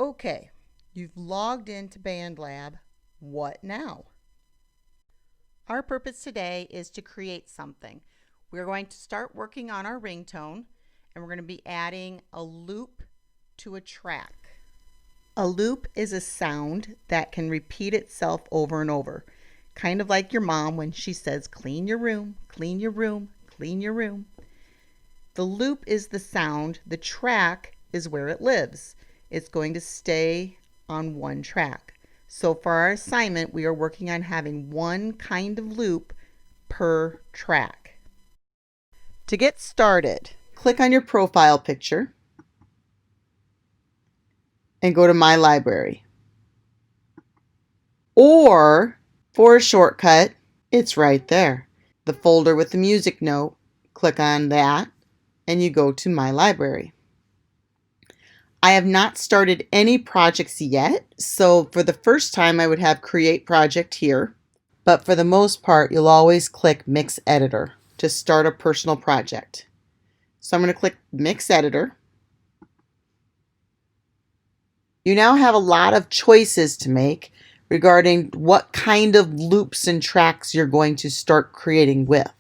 Okay, you've logged into Bandlab. What now? Our purpose today is to create something. We're going to start working on our ringtone, and we're going to be adding a loop to a track. A loop is a sound that can repeat itself over and over, kind of like your mom when she says, clean your room, clean your room, clean your room. The loop is the sound. The track is where it lives. It's going to stay on one track. So for our assignment, we are working on having one kind of loop per track. To get started, click on your profile picture and go to My Library. Or, for a shortcut, it's right there. The folder with the music note, click on that and you go to My Library. I have not started any projects yet, so for the first time I would have Create Project here, but for the most part you'll always click Mix Editor to start a personal project. So I'm going to click Mix Editor. You now have a lot of choices to make regarding what kind of loops and tracks you're going to start creating with.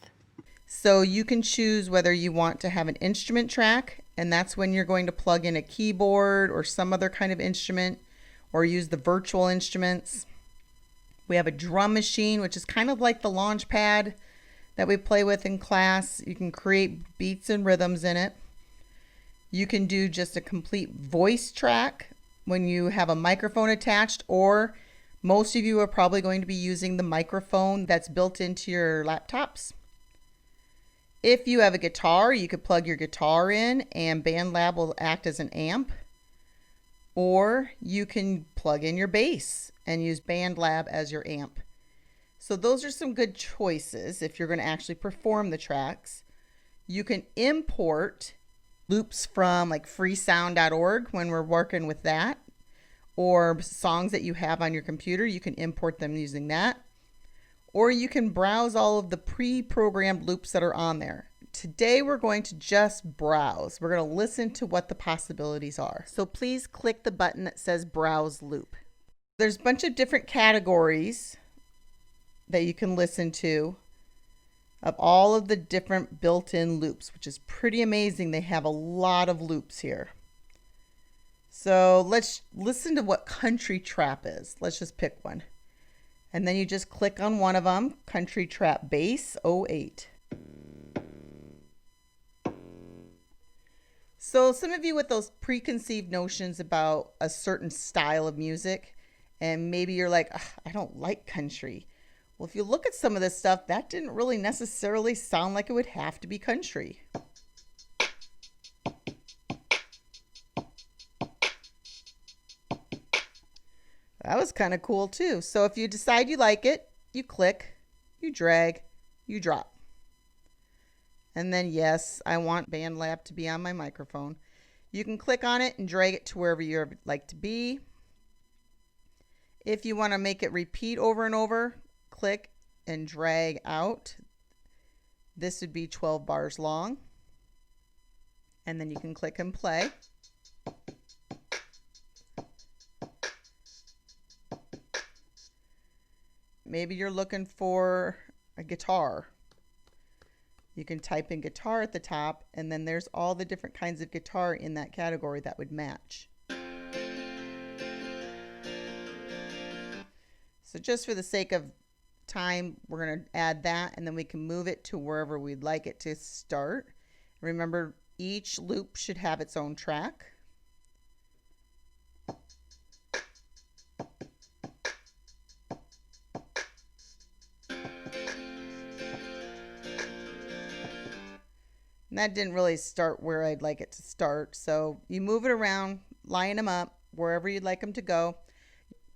So you can choose whether you want to have an instrument track, and that's when you're going to plug in a keyboard or some other kind of instrument, or use the virtual instruments. We have a drum machine, which is kind of like the launch pad that we play with in class. You can create beats and rhythms in it. You can do just a complete voice track when you have a microphone attached, or most of you are probably going to be using the microphone that's built into your laptops. If you have a guitar, you could plug your guitar in and Bandlab will act as an amp. Or you can plug in your bass and use Bandlab as your amp. So those are some good choices if you're going to actually perform the tracks. You can import loops from like freesound.org when we're working with that, or songs that you have on your computer, you can import them using that. Or you can browse all of the pre-programmed loops that are on there. Today we're going to just browse. We're going to listen to what the possibilities are. So please click the button that says Browse Loop. There's a bunch of different categories that you can listen to of all of the different built-in loops, which is pretty amazing. They have a lot of loops here. So let's listen to what country trap is. Let's just pick one. And then you just click on one of them, Country Trap Bass 08. So some of you with those preconceived notions about a certain style of music, and maybe you're like, I don't like country. Well, if you look at some of this stuff, that didn't really necessarily sound like it would have to be country. That was kind of cool too. So if you decide you like it, you click, you drag, you drop. And then yes, I want Bandlab to be on my microphone. You can click on it and drag it to wherever you'd like to be. If you want to make it repeat over and over, click and drag out. This would be 12 bars long. And then you can click and play. Maybe you're looking for a guitar. You can type in guitar at the top, and then there's all the different kinds of guitar in that category that would match. So just for the sake of time, we're going to add that, and then we can move it to wherever we'd like it to start. Remember, each loop should have its own track. And that didn't really start where I'd like it to start. So you move it around, line them up wherever you'd like them to go.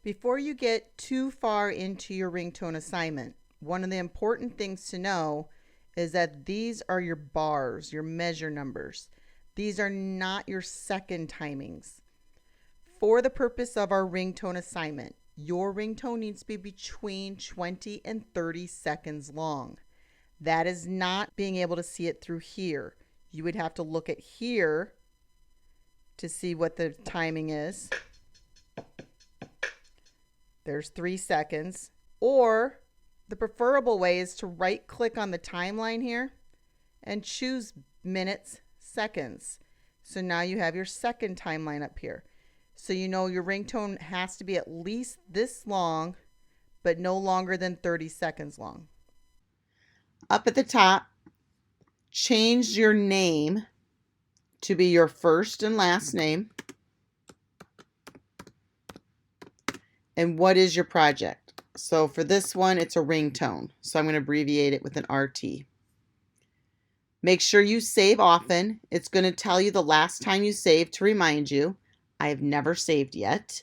Before you get too far into your ringtone assignment, one of the important things to know is that these are your bars, your measure numbers. These are not your second timings. For the purpose of our ringtone assignment, your ringtone needs to be between 20 and 30 seconds long. That is not being able to see it through here. You would have to look at here to see what the timing is. There's 3 seconds. Or the preferable way is to right click on the timeline here and choose minutes, seconds. So now you have your second timeline up here. So you know your ringtone has to be at least this long, but no longer than 30 seconds long. Up at the top, change your name to be your first and last name. And what is your project? So for this one, it's a ringtone. So I'm going to abbreviate it with an RT. Make sure you save often. It's going to tell you the last time you saved to remind you. I have never saved yet.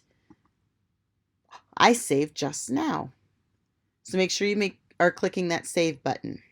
I saved just now. So make sure you are clicking that save button.